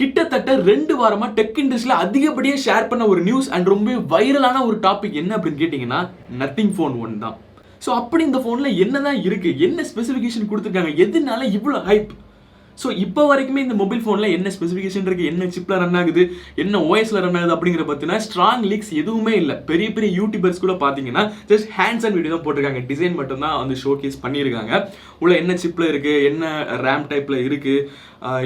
கிட்டத்தட்ட 2 வாரமா டெக் இண்டஸ்ட்ரியில அதிகப்படியா ஷேர் பண்ண ஒரு நியூஸ் அண்ட் ரொம்ப வைரலான ஒரு டாபிக் என்ன அப்படின்னு கேட்டீங்கன்னா நத்திங் ஃபோன் 1 தான். ஸோ அப்படி இந்த ஃபோன்ல என்னதான் இருக்கு, என்ன ஸ்பெசிஃபிகேஷன் கொடுத்துருக்காங்க, எதனால இவ்வளோ ஹைப். ஸோ இப்போ வரைக்குமே இந்த மொபைல் ஃபோனில் என்ன ஸ்பெசிஃபிகேஷன் இருக்குது, என்ன சிப்பில் ரன் ஆகுது, என்ன ஓஎஸ்ல ரன் ஆகுது அப்படிங்கிற பார்த்தீங்கன்னா ஸ்ட்ராங் லீக்ஸ் எதுவுமே இல்லை. பெரிய பெரிய யூடியூபர்ஸ் கூட பார்த்தீங்கன்னா ஜஸ்ட் ஹேண்ட்ஸ் அண்ட் வீடியோ தான் போட்டிருக்காங்க, டிசைன் மட்டும் தான் வந்து ஷோ கேஸ் பண்ணியிருக்காங்க. உள்ள என்ன சிப்பில் இருக்குது, என்ன ரேம் டைப்பில் இருக்குது,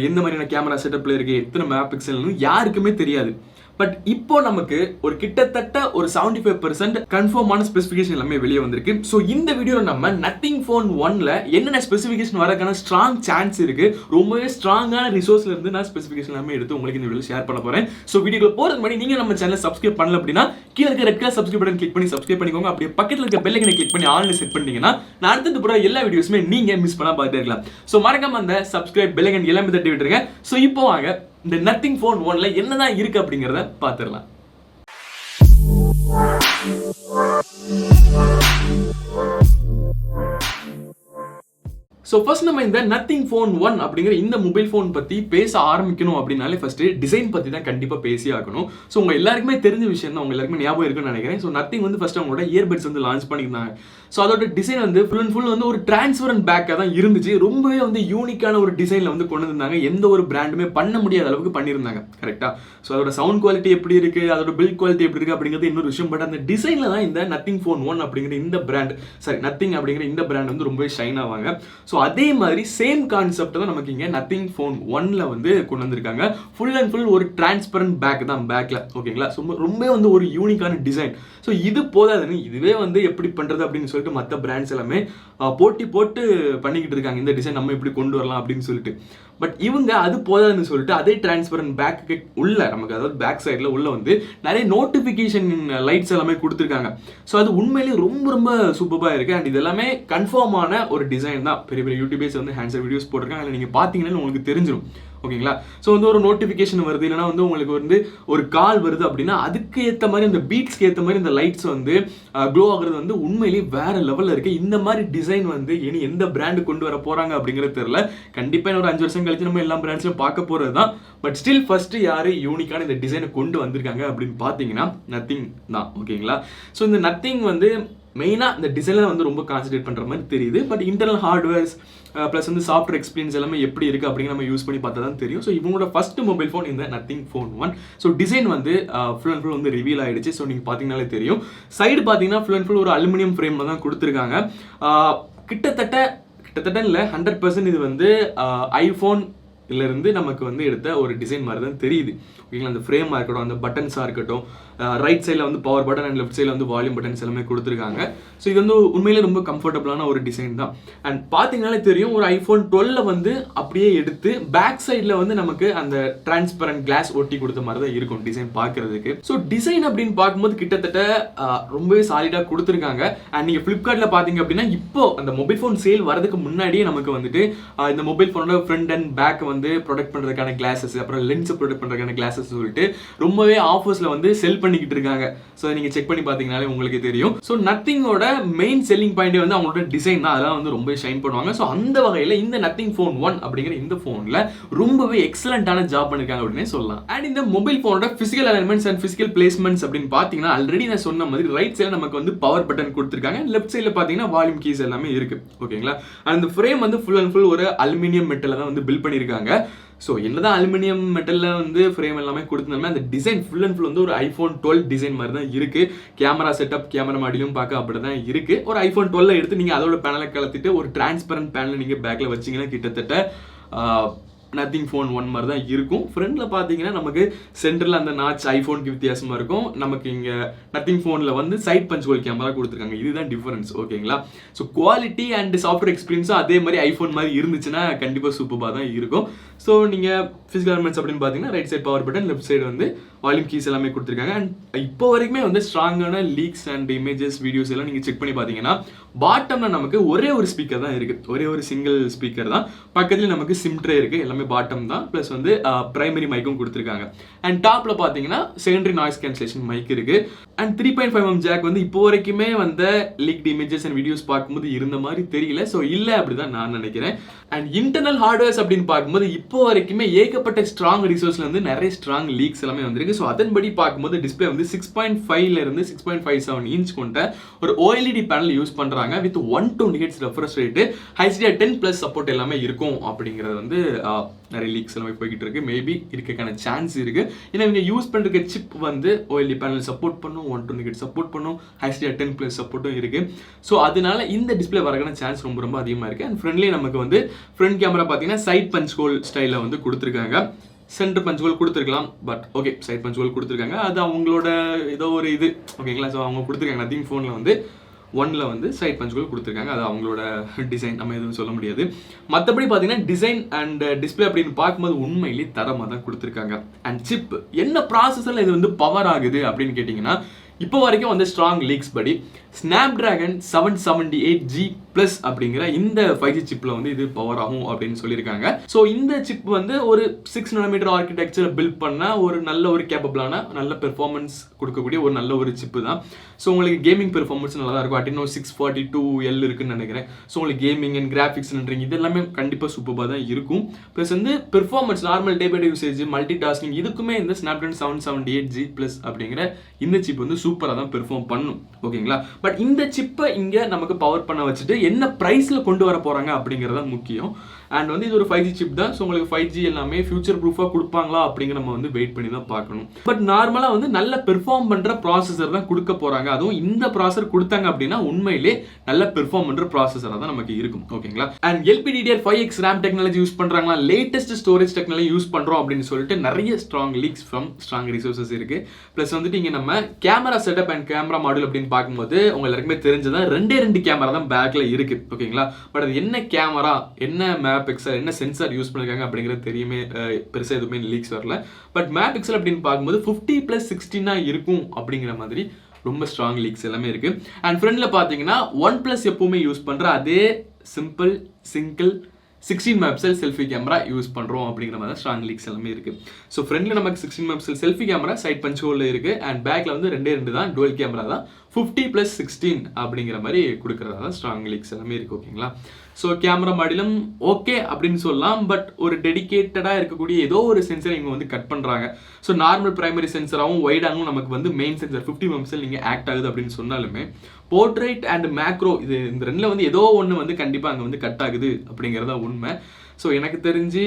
எந்த மாதிரியான கேமரா செட்டப்பில் இருக்குது, எத்தனை மெகா பிக்சல்னு யாருக்குமே தெரியாது. பட் இப்போ நமக்கு ஒரு கிட்டத்தட்ட ஒரு 75% கன்ஃபார்மான ஸ்பெசிஃபிகேஷன் எல்லாமே வெளியே வந்திருக்கு. ஸோ இந்த வீடியோவில் நம்ம நத்திங் ஃபோன் 1ல என்னென்ன ஸ்பெசிஃபிகேஷன் வரக்கான ஸ்ட்ராங் சான்ஸ் இருக்கு, ரொம்பவே ஸ்ட்ராங்கான ரிசோர்ஸ்ல இருந்து நான் ஸ்பெசிஃபிகேஷன் எல்லாமே எடுத்து உங்களுக்கு இந்த வீடியோ ஷேர் பண்ண போறேன். ஸோ வீடியோக்கு போறதுக்கு முன்னாடி நீங்க நம்ம சேனலை சப்ஸ்கிரைப் பண்ணல அப்படின்னா கீழே இருக்க red colour subscribe button click பண்ணி சப்ஸ்கிரைப் பண்ணிக்கோங்க. அப்படியே பக்கத்தில் இருக்க பெல் ஐகானை கிளிக் பண்ணி ஆல்னு செட் பண்ணிட்டீங்கன்னா நான் அடுத்தது போற எல்லா வீடியோஸுமே நீங்க மிஸ் பண்ணா பார்த்துட்டே இருக்கலாம். ஸோ மறக்காம அந்த சப்ஸ்கிரைப் பெல் ஐகான் எல்லாமே தட்டி விட்டுருங்க. ஸோ இப்போ வாங்க இந்த நத்திங் ஃபோன் 1ல என்னதான் இருக்கு அப்படிங்கறத பாத்துறலாம். ஸோ ஃபர்ஸ்ட் நம்ம இந்த நத்திங் ஃபோன் 1 அப்படிங்கிற இந்த மொபைல் ஃபோன் பற்றி பேச ஆரம்பிக்கணும் அப்படின்னாலே ஃபர்ஸ்ட் டிசைன் பற்றி தான் கண்டிப்பாக பேசி ஆகணும். ஸோ உங்கள் எல்லாருக்குமே தெரிஞ்ச விஷயம் தான், உங்கள் எல்லாருக்குமே ஞாபகம் இருக்குன்னு நினைக்கிறேன். ஸோ நத்திங் வந்து ஃபர்ஸ்ட் அவங்களோட இயர்பட்ஸ் வந்து லான்ச் பண்ணியிருந்தாங்க. ஸோ அதோட டிசைன் வந்து ஃபுல் அண்ட் ஃபுல் வந்து ஒரு டிரான்ஸ்பரண்ட் பேக்காக தான் இருந்துச்சு. ரொம்பவே வந்து யூனிக்கான ஒரு டிசைனில் வந்து கொண்டு வந்தாங்க. எந்த ஒரு பிராண்டுமே பண்ண முடியாத அளவுக்கு பண்ணியிருந்தாங்க. கரெக்டாக. ஸோ அதோட சவுண்ட் குவாலிட்டி எப்படி இருக்குது, அதோட பில்ட் குவாலிட்டி எப்படி இருக்குது அப்படிங்கிறது இன்னொரு விஷயம். பட் அந்த டிசைனில் தான் இந்த நத்திங் ஃபோன் 1 அப்படிங்கிற இந்த பிராண்ட், நத்திங் அப்படிங்கிற இந்த பிராண்ட் வந்து ரொம்பவே ஷைன் ஆவாங்க. ஸோ அதே மாதிரி சேம் கான்செப்ட் தான் நமக்கு இங்கே நத்திங் ஃபோன் 1ல வந்து கொண்டு வந்திருக்காங்க. ஃபுல் அண்ட் ஃபுல் ஒரு டிரான்ஸ்பரண்ட் பேக் தான் பேக்ல, ஓகேங்களா. ஸோ ரொம்ப வந்து ஒரு யூனிக்கான டிசைன். ஸோ இது போதாதுன்னு இதுவே வந்து எப்படி பண்றது அப்படின்னு சொல்லிட்டு மற்ற பிராண்ட்ஸ் எல்லாமே போட்டி போட்டு பண்ணிக்கிட்டு இருக்காங்க, இந்த டிசைன் நம்ம எப்படி கொண்டு வரலாம் அப்படின்னு சொல்லிட்டு. பட் இவங்க அது போதாதுன்னு சொல்லிட்டு அதே டிரான்ஸ்பரண்ட் பேக்கு உள்ள நமக்கு, அதாவது பேக் சைட்ல உள்ள வந்து நிறைய நோட்டிபிகேஷன் லைட்ஸ் எல்லாமே கொடுத்துருக்காங்க. ஸோ அது உண்மையிலேயே ரொம்ப ரொம்ப சூப்பராக இருக்கு. அண்ட் இது எல்லாமே கன்ஃபார்மான ஒரு டிசைன் தான். பெரிய பெரிய யூடியூபர்ஸ் வந்து ஹேண்ட்ஸ் வீடியோஸ் போட்டிருக்காங்க, அதில் நீங்கள் பார்த்தீங்கன்னா உங்களுக்கு தெரிஞ்சிடும், ஓகேங்களா. ஸோ வந்து ஒரு நோட்டிஃபிகேஷன் வருது, இல்லைனா வந்து உங்களுக்கு வந்து ஒரு கால் வருது அப்படின்னா அதுக்கு ஏற்ற மாதிரி அந்த பீட்ஸ்க்கு ஏற்ற மாதிரி இந்த லைட்ஸ் வந்து க்ளோ ஆகுறது வந்து உண்மையிலேயே வேற லெவலில் இருக்கு. இந்த மாதிரி டிசைன் வந்து இனி எந்த பிராண்டு கொண்டு வர போறாங்க அப்படிங்கிறது தெரியல. கண்டிப்பாக ஒரு 5 வருஷம் கழிச்சு நம்ம எல்லா பிராண்ட்ஸையும் பார்க்க போறது தான். பட் ஸ்டில் ஃபர்ஸ்ட் யாரு யூனிக்கான இந்த டிசைனை கொண்டு வந்திருக்காங்க அப்படின்னு பார்த்தீங்கன்னா நத்திங் தான், ஓகேங்களா. ஸோ இந்த நத்திங் வந்து மெயினாக இந்த டிசைனில் வந்து ரொம்ப கான்சன்ட்ரேட் பண்ணுற மாதிரி தெரியுது. பட் இன்டர்னல் ஹார்ட்வேர்ஸ் ப்ளஸ் வந்து சாஃப்ட்வேர் எக்ஸ்பீரியன்ஸ் எல்லாமே எப்படி இருக்குது அப்படிங்கிற நம்ம யூஸ் பண்ணி பார்த்தா தான் தெரியும். ஸோ இவங்களோட ஃபர்ஸ்ட் மொபைல் ஃபோன் இந்த நத்திங் ஃபோன் 1. ஸோ டிசைன் வந்து ஃபுல் அண்ட் ஃபுல் வந்து ரிவீல் ஆகிடுச்சு. ஸோ நீங்கள் பார்த்தீங்கன்னாலே தெரியும். சைடு பார்த்தீங்கன்னா ஃபுல் அண்ட் ஃபுல் ஒரு அலுமினியம் ஃப்ரேமில் தான் கொடுத்துருக்காங்க. கிட்டத்தட்ட இல்லை 100% இது வந்து ஐஃபோன் இருந்து நமக்கு வந்து எடுத்த ஒரு டிசைன் மாதிரி தான் தெரியுது, ஓகேங்களா. அந்த ஃப்ரேமாக இருக்கட்டும், அந்த பட்டன்ஸாக இருக்கட்டும், ரைட் சைடில் வந்து பவர் பட்டன் அண்ட் லெஃப்ட் சைடில் வந்து வால்யூம் பட்டன்ஸ் எல்லாமே கொடுத்துருக்காங்க. ஸோ இது வந்து உண்மையிலே ரொம்ப கம்ஃபர்டபுளான ஒரு டிசைன் தான். அண்ட் பார்த்தீங்கன்னாலே தெரியும், ஒரு ஐஃபோன் 12 வந்து அப்படியே எடுத்து பேக் சைடில் வந்து நமக்கு அந்த டிரான்ஸ்பரண்ட் கிளாஸ் ஒட்டி கொடுத்த மாதிரி தான் இருக்கும் டிசைன் பார்க்கறதுக்கு. ஸோ டிசைன் அப்படின்னு பார்க்கும்போது கிட்டத்தட்ட ரொம்பவே சாலிடாக கொடுத்துருக்காங்க. அண்ட் நீங்கள் ஃப்ளிப்கார்ட்டில் பார்த்தீங்க அப்படின்னா இப்போ அந்த மொபைல் ஃபோன் சேல் வரதுக்கு முன்னாடியே நமக்கு வந்துட்டு இந்த மொபைல் ஃபோனோட ஃப்ரண்ட் அண்ட் பேக் வந்து ப்ரொடெக்ட் பண்ணுறதுக்கான கிளாஸஸ், அப்புறம் லென்ஸை ப்ரொடெக்ட் பண்ணுறதுக்கான கிளாஸஸ் சொல்லிட்டு ரொம்பவே ஆஃபர்ஸில் வந்து செல் பண்ணிக்கிட்டு இருக்காங்க. ஸோ நீங்க செக் பண்ணி பார்த்தீங்கன்னாலே உங்களுக்கு தெரியும். ஸோ நத்திங்கோட மெயின் செல்லிங் பாயிண்ட் வந்து அவங்களோட டிசைன் தான், அதெல்லாம் வந்து ரொம்ப ஷைன் பண்ணுவாங்க. ஸோ அந்த வகையில் இந்த நத்திங் ஃபோன் 1 அப்படிங்கிற இந்த ஃபோனில் ரொம்பவே எக்ஸலண்டான ஜாப் பண்ணிருக்காங்க அப்படின்னு சொல்லலாம். அண்ட் இந்த மொபைல் ஃபோனோட physical elements and physical placements அப்படின்னு பார்த்தீங்கன்னா ஆல்ரெடி நான் சொன்ன மாதிரி ரைட் சைடில் நமக்கு வந்து பவர் பட்டன் கொடுத்துருக்காங்க, லெஃப்ட் சைடில் பார்த்தீங்கன்னா வால்யூம் கீஸ் எல்லாமே இருக்கு, ஓகேங்களா. அந்த ஃப்ரேம் வந்து ஃபுல் அண்ட் ஃபுல் ஒரு அலுமினியம் மெட்டலில் தான் வந்து பில்ட் பண்ணியிருக்காங்க. ஸோ என்னதான் அலுமினியம் மெட்டலில் வந்து ஃப்ரேம் எல்லாமே கொடுத்தனாலுமே அந்த டிசைன் ஃபுல் அண்ட் ஃபுல் வந்து ஒரு ஐஃபோன் 12 டிசைன் மாதிரி தான் இருக்குது. கேமரா செட்டப், கேமரா மாடியும் பார்க்க அப்படி தான் இருக்குது. ஒரு ஐஃபோன் 12 எடுத்து நீங்கள் அதோட பேனலை கலத்திட்டு ஒரு டிரான்ஸ்பரண்ட் பேனலை நீங்கள் பேக்கில் வச்சிங்கன்னா கிட்டத்தட்ட நத்திங் ஃபோன் 1 மாதிரி தான் இருக்கும். ஃப்ரண்ட்ல பார்த்தீங்கன்னா நமக்கு சென்டரில் அந்த நாச் ஐஃபோனுக்கு வித்தியாசமாக இருக்கும். நமக்கு இங்கே நத்திங் ஃபோனில் வந்து சைட் பஞ்ச் ஹோல் கேமரா கொடுத்துருக்காங்க. இதுதான் டிஃபரன்ஸ், ஓகேங்களா. ஸோ குவாலிட்டி அண்ட் சாஃப்ட்வேர் எக்ஸ்பீரியன்ஸும் அதே மாதிரி ஐஃபோன் மாதிரி இருந்துச்சுன்னா கண்டிப்பாக சூப்பராக தான் இருக்கும். ஸோ நீங்கள் ஃபிசிக்கல் எலிமெண்ட்ஸ் அப்படின்னு பார்த்தீங்கன்னா right side power button, left side வந்து வால்யூம் கீஸ் எல்லாமே கொடுத்துருக்காங்க. அண்ட் இப்போ வரைக்குமே வந்து ஸ்ட்ராங்கான லீக்ஸ் அண்ட் இமேஜஸ் வீடியோஸ் எல்லாம் நீங்கள் செக் பண்ணி பார்த்தீங்கன்னா பாட்டம்ல நமக்கு ஒரே ஒரு ஸ்பீக்கர் தான் இருக்குது, ஒரே ஒரு சிங்கிள் ஸ்பீக்கர் தான். பக்கத்தில் நமக்கு சிம் ட்ரே இருக்குது, எல்லாமே பாட்டம் தான். ப்ளஸ் வந்து பிரைமரி மைக்கும் கொடுத்துருக்காங்க. அண்ட் டாப்ல பார்த்தீங்கன்னா செகண்டரி நாய்ஸ் கேன்சலேஷன் மைக் இருக்கு. அண்ட் 3.5mm ஜாக் வந்து இப்போ வரைக்குமே வந்த லீக்ட் இமேஜஸ் அண்ட் வீடியோஸ் பார்க்கும்போது இருந்த மாதிரி தெரியல. ஸோ இல்லை அப்படிதான் நான் நினைக்கிறேன். அண்ட் இன்டர்னல் ஹார்ட்வேர்ஸ் அப்படின்னு பார்க்கும்போது இப்போ இப்போ வரைக்குமே ஏகப்பட்ட ஸ்ட்ராங் ரிசோர்ஸ்ல வந்து நிறைய ஸ்ட்ராங் லீக்ஸ் எல்லாமே வந்திருக்கு. ஸோ அதன்படி பார்க்கும்போது டிஸ்பிளே வந்து 6.5ல இருந்து 6.57 இன்ச் கொண்ட ஒரு OLED பேனல் யூஸ் பண்றாங்க with 120 Hz refresh rate, HDR10+ support எல்லாமே இருக்கும் அப்படிங்கிறது வந்து நிறைய லீக்ஸ் எல்லாமே போய்கிட்டு இருக்கு. மேபி இருக்கான சான்ஸ் இருக்கு. ஏன்னா இவங்க யூஸ் பண்ற சிப் வந்து OLED பேனல் சப்போர்ட் பண்ணும், 120 Hz சப்போர்ட் பண்ணும், HDR10+ சப்போர்ட்டும் இருக்கு. ஸோ அதனால இந்த டிஸ்பிளே வரக்கான சான்ஸ் ரொம்ப ரொம்ப அதிகமா இருக்கு. அண்ட் ஃப்ரண்ட்லி நமக்கு வந்து ஃப்ரண்ட் கேமரா பார்த்தீங்கன்னா சைட் பஞ்ச் ஹோல் ஸ்டைலில் வந்து கொடுத்துருக்காங்க. சென்டர் பஞ்ச் ஹோல் கொடுத்துருக்கலாம், but okay side punch hole கொடுத்துருக்காங்க. அது அவங்களோட ஏதோ ஒரு இது ஓகேங்களா. ஸோ அவங்க கொடுத்துருக்காங்க. நத்திங் ஃபோனில் வந்து 1ல வந்து சைட் பஞ்ச் ஹோல் கொடுத்துருக்காங்க. அது அவங்களோட டிசைன், நம்ம எதுவும் சொல்ல முடியாது. மற்றபடி பார்த்தீங்கன்னா டிசைன் அண்ட் டிஸ்பிளே அப்படின்னு பார்க்கும்போது உண்மையிலேயே தரமாக தான் கொடுத்துருக்காங்க. அண்ட் சிப் என்ன ப்ராசஸரில் இது வந்து பவர் ஆகுது அப்படின்னு கேட்டிங்கன்னா, இப்போ வரைக்கும் வந்து ஸ்ட்ராங் லீக்ஸ் படி ஸ்னாப்டிராகன் 778G+ அப்படிங்கிற இந்த 5G சிப்ல வந்து இது பவர் ஆகும் அப்படின்னு சொல்லியிருக்காங்க. ஸோ இந்த சிப் வந்து ஒரு 6 nm ஆர்கிடெக்சர் பில்ட் பண்ண ஒரு நல்ல ஒரு கேப்பபிளான நல்ல பெர்ஃபார்மன்ஸ் கொடுக்கக்கூடிய ஒரு நல்ல ஒரு சிப்பு தான். ஸோ உங்களுக்கு கேமிங் பெர்ஃபார்மன்ஸ் நல்லா தான் இருக்கும். Adreno 642L இருக்குன்னு நினைக்கிறேன். ஸோ உங்களுக்கு கேமிங் அண்ட் கிராஃபிக்ஸ்ன்றீங்க இது எல்லாமே கண்டிப்பாக சூப்பராக தான் இருக்கும். ப்ளஸ் வந்து performance normal day by day usage multitasking இதுக்குமே இந்த ஸ்னாப்டிராகன் 778G+ அப்படிங்கிற இந்த சிப் வந்து சூப்பராக தான் பெர்ஃபார்ம் பண்ணும். ஓகேங்களா. பட் இந்த சிப்பை இங்க நமக்கு பவர் பண்ண வச்சுட்டு என்ன பிரைஸ்ல கொண்டு வர போறாங்க அப்படிங்கறது முக்கியம். அண்ட் வந்து இது ஒரு 5G சிப் தான். ஸோ உங்களுக்கு 5G எல்லாமே ஃபியூச்சர் ப்ரூஃபா கொடுப்பாங்களா அப்படிங்கிற நம்ம வந்து வெயிட் பண்ணி தான் பார்க்கணும். பட் நார்மலா வந்து நல்ல பெர்ஃபார்ம் பண்ற ப்ராசஸர் தான் கொடுக்க போறாங்க. அதுவும் இந்த ப்ராசஸர் கொடுத்தாங்க அப்படின்னா உண்மையிலே நல்ல பெர்ஃபார்ம் பண்ற ப்ராசஸரா தான் நமக்கு இருக்கும். ஓகேங்களா. And LPDDR5X RAM technology use பண்றாங்களா, லேட்டஸ்ட் ஸ்டோரேஜ் டெக்னாலஜி யூஸ் பண்றோம் அப்படின்னு சொல்லிட்டு நிறைய strong leaks from strong resources இருக்கு. பிளஸ் வந்துட்டு இங்க நம்ம camera setup and camera module அப்படின்னு பார்க்கும்போது உங்க எல்லாருக்குமே தெரிஞ்சதான் 2 கேமரா தான் பேக்ல இருக்கு. ஓகேங்களா. பட் அது என்ன கேமரா, என்ன மெகா பிக்சல், என்ன சென்சார் யூஸ் பண்ணிருக்காங்க அப்படிங்கிறது தெரியுமே, பெருசா எதுவுமே லீக்ஸ் வரல. பட் மெகா பிக்சல் அப்படின்னு பார்க்கும்போது 50+16 இருக்கும் அப்படிங்கிற மாதிரி ரொம்ப ஸ்ட்ராங் லீக்ஸ் எல்லாமே இருக்கு. அண்ட் ஃப்ரண்ட்ல பாத்தீங்கன்னா OnePlus எப்பவுமே யூஸ் பண்ற அதே simple single 16 megapixel selfie camera use பண்றோம் அப்படிங்கிற மாதிரி ஸ்ட்ராங் லீக்ஸ் எல்லாமே இருக்கு. ஸோ ஃப்ரண்ட்ல நமக்கு 16 megapixel selfie camera side punch ஹோல்ல இருக்கு. அண்ட் பேக்ல வந்து 2 தான் டுவல் கேமரா தான் 50+16 அப்படிங்கிற மாதிரி கொடுக்கறதா ஸ்ட்ராங் லீக்ஸ் எல்லாமே இருக்கு. ஓகேங்களா. ஸோ கேமரா மாடிலும் ஓகே அப்படின்னு சொல்லலாம். பட் ஒரு டெடிகேட்டடா இருக்கக்கூடிய ஏதோ ஒரு சென்சர் இவங்க வந்து கட் பண்றாங்க. ஸோ நார்மல் பிரைமரி சென்சராகவும் வைடாகவும் நமக்கு வந்து மெயின் சென்சர் 50 மெகாபிக்சல் நீங்க ஆக்ட் ஆகுது அப்படின்னு சொன்னாலுமே போர்ட்ரேட் அண்ட் மேக்ரோ இது இந்த ரெண்டுல வந்து ஏதோ ஒன்று வந்து கண்டிப்பா அங்கே வந்து கட் ஆகுது அப்படிங்கிறதா உண்மை. ஸோ எனக்கு தெரிஞ்சு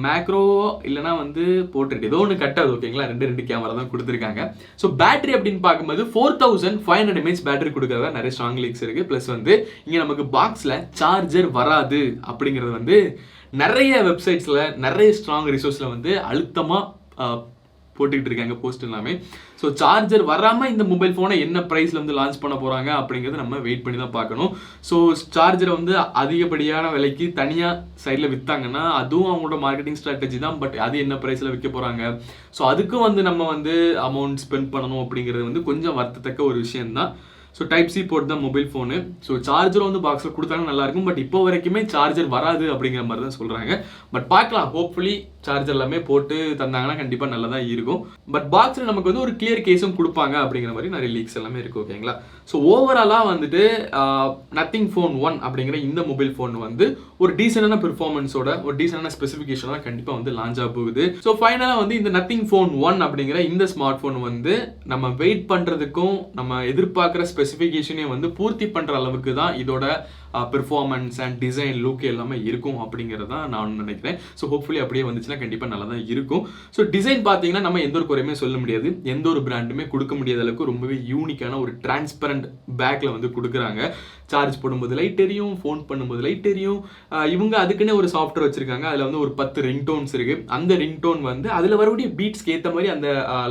மேக்ரோ இல்லைனா வந்து போர்ட்ரேட் ஏதோ ஒன்று கட் ஆகுது. ஓகேங்களா. 2 கேமரா தான் கொடுத்துருக்காங்க. ஸோ பேட்டரி அப்படின்னு பார்க்கும்போது 4500 mAh பேட்டரி கொடுக்கறதா நிறைய ஸ்ட்ராங் லீக்ஸ் இருக்கு. பிளஸ் வந்து இங்க நமக்கு பாக்ஸ்ல சார்ஜர் வராது அப்படிங்கிறது வந்து நிறைய வெப்சைட்ஸ்ல நிறைய ஸ்ட்ராங் ரிசோர்ஸ்ல வந்து அழுத்தமா போட்டுக்கிட்டு இருக்காங்க போஸ்ட் எல்லாமே. ஸோ சார்ஜர் வராமல் இந்த மொபைல் ஃபோனை என்ன ப்ரைஸில் வந்து லான்ச் பண்ண போகிறாங்க அப்படிங்கிறது நம்ம வெயிட் பண்ணி தான் பார்க்கணும். ஸோ சார்ஜரை வந்து அதிகப்படியான விலைக்கு தனியாக சைடில் விற்றாங்கன்னா அதுவும் அவங்களோட மார்க்கெட்டிங் ஸ்ட்ராட்டஜி தான். பட் அது என்ன ப்ரைஸில் விற்க போகிறாங்க, ஸோ அதுக்கும் வந்து நம்ம வந்து அமௌண்ட் ஸ்பெண்ட் பண்ணணும் அப்படிங்கிறது வந்து கொஞ்சம் வருத்தத்தக்க ஒரு விஷயம்தான். ஸோ டைப் சி போர்ட் தான் மொபைல் ஃபோனு. ஸோ சார்ஜரும் வந்து பாக்ஸில் கொடுத்தாங்க நல்லாயிருக்கும். பட் இப்போ வரைக்குமே சார்ஜர் வராது அப்படிங்கிற மாதிரி தான் சொல்கிறாங்க. பட் பார்க்கலாம், ஹோப்ஃபுல்லி சார்ஜர் எல்லாமே போட்டு தந்தாங்கன்னா கண்டிப்பாக நல்லதாக இருக்கும். பட் பாக்ஸில் நமக்கு வந்து ஒரு கிளியர் கேஸும் கொடுப்பாங்க அப்படிங்கிற மாதிரி நிறைய லீக்ஸ் எல்லாமே இருக்குது. ஓகேங்களா. ஸோ ஓவராலாக வந்துட்டு நத்திங் ஃபோன் 1 அப்படிங்கிற இந்த மொபைல் ஃபோன் வந்து ஒரு டீசெண்டான பெர்ஃபார்மன்ஸோட ஒரு டீசெண்டான ஸ்பெசிஃபிகேஷனாக கண்டிப்பாக வந்து லான்ச் ஆக போகுது. ஸோ ஃபைனலாக வந்து இந்த நத்திங் ஃபோன் 1 அப்படிங்கிற இந்த ஸ்மார்ட் ஃபோன் வந்து நம்ம வெயிட் பண்ணுறதுக்கும் நம்ம எதிர்பார்க்குற ஸ்பெசிஃபிகேஷனே வந்து பூர்த்தி பண்ணுற அளவுக்கு தான் இதோட பெர்ஃபார்மன்ஸ் அண்ட் டிசைன் லுக் எல்லாமே இருக்கும் அப்படிங்கிறது தான் நான் நினைக்கிறேன். ஸோ ஹோப்ஃபுல்லி அப்படியே வந்துச்சுன்னா கண்டிப்பாக நல்லா தான் இருக்கும். ஸோ டிசைன் பார்த்தீங்கன்னா நம்ம எந்த ஒரு குறையுமே சொல்ல முடியாது, எந்த ஒரு பிராண்டுமே கொடுக்க முடியாத அளவுக்கு ரொம்பவே யூனிக்கான ஒரு டிரான்ஸ்பரண்ட் பேக்கில் வந்து கொடுக்குறாங்க. சார்ஜ் போடும்போது லைட் எரியும், ஃபோன் பண்ணும்போது லைட் எரியும். இவங்க அதுக்குன்னே ஒரு சாஃப்ட்வேர் வச்சிருக்காங்க. அதில் வந்து ஒரு 10 ரிங்டோன்ஸ் இருக்கு. அந்த ரிங்டோன் வந்து அதில் வரக்கூடிய பீட்ஸ்க்கு ஏற்ற மாதிரி அந்த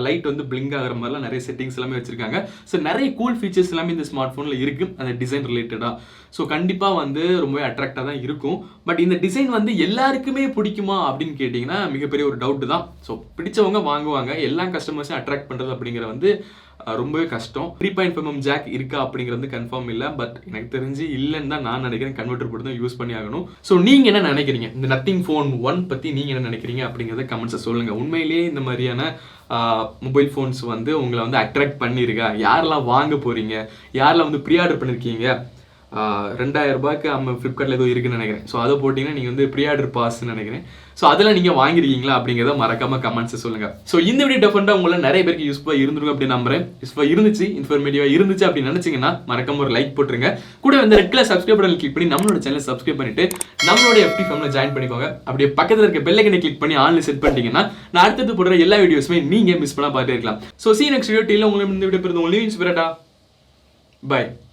லைட் வந்து பிளிங்க் ஆகிற மாதிரிலாம் நிறைய செட்டிங்ஸ் எல்லாமே வச்சிருக்காங்க. ஸோ நிறைய கூல் ஃபீச்சர்ஸ் எல்லாமே இந்த ஸ்மார்ட் ஃபோனில் இருக்கு அந்த டிசைன் ரிலேட்டடாக. ஸோ கண்டிப்பாக வந்து ரொம்பவே அட்ராக்டாக தான் இருக்கும். பட் இந்த டிசைன் வந்து எல்லாருக்குமே பிடிக்குமா அப்படின்னு கேட்டிங்கன்னா மிகப்பெரிய ஒரு டவுட் தான். ஸோ பிடிச்சவங்க வாங்குவாங்க, எல்லா கஸ்டமர்ஸையும் அட்ராக்ட் பண்ணுறது அப்படிங்கிற வந்து ரொம்பவே கஷ்டம். 3.5mm ஜாக் இருக்கா அப்படிங்கிறது கன்ஃபார்ம் இல்லை. பட் எனக்கு தெரிஞ்சு இல்லைன்னு தான் நான் நினைக்கிறேன். கன்வெர்டர் போட்டு தான் யூஸ் பண்ணி ஆகணும். ஸோ நீங்கள் என்ன நினைக்கிறீங்க இந்த நத்திங் ஃபோன் 1 பற்றி நீங்கள் என்ன நினைக்கிறீங்க அப்படிங்கிறத கமெண்ட்ஸை சொல்லுங்கள். உண்மையிலேயே இந்த மாதிரியான மொபைல் ஃபோன்ஸ் வந்து உங்களை வந்து அட்ராக்ட் பண்ணியிருக்கா, யாரெல்லாம் வாங்க போகிறீங்க, யாரெல்லாம் வந்து ப்ரீ ஆர்டர் பண்ணியிருக்கீங்க, ₹2000 நம்ம ஃப்ளிப்கார்ட்டில் ஏதோ இருக்குன்னு நினைக்கிறேன். ஸோ அதை போட்டிங்கன்னா நீங்கள் வந்து ப்ரீ ஆர்டர் பாஸ்ன்னு நினைக்கிறேன். ஸோ அதெல்லாம் நீங்கள் வாங்கிருக்கீங்களா அப்படிங்கிறத மறக்காம கமெண்ட்ஸை சொல்லுங்கள். ஸோ இந்த வீடியோ டெஃபரெண்டாக உங்களை நிறைய பேருக்கு யூஸ்ஃபுல்லாக இருந்திருக்கும் அப்படின்னு நம்புறேன். யூஸ்ஃபுல்லாக இருந்துச்சு, இன்ஃபர்மேட்டிவாக இருந்துச்சு அப்படின்னு நினச்சிங்கன்னா மறக்காம ஒரு லைக் போட்டுருங்க. கூட வந்து red colour subscribe button click பண்ணி நம்மளோட சேனலை சப்ஸ்கிரைப் பண்ணிட்டு நம்மளோட FT ஃபேமிலியில் ஜாயின் பண்ணிக்கோங்க. அப்படியே பக்கத்தில் இருக்க பெல் ஐக்கனை கிளிக் பண்ணி ஆன்லைன் செட் பண்ணிட்டீங்கன்னா நான் அடுத்தது போடுற எல்லா வீடியோஸுமே நீங்கள் மிஸ் பண்ணால் பார்த்துட்டே இருக்கலாம். So see you next video. உங்களுக்கு இந்த வீடியோ பெறுது உங்களுக்கு இன்ஸ்பிரேட்டா. Bye.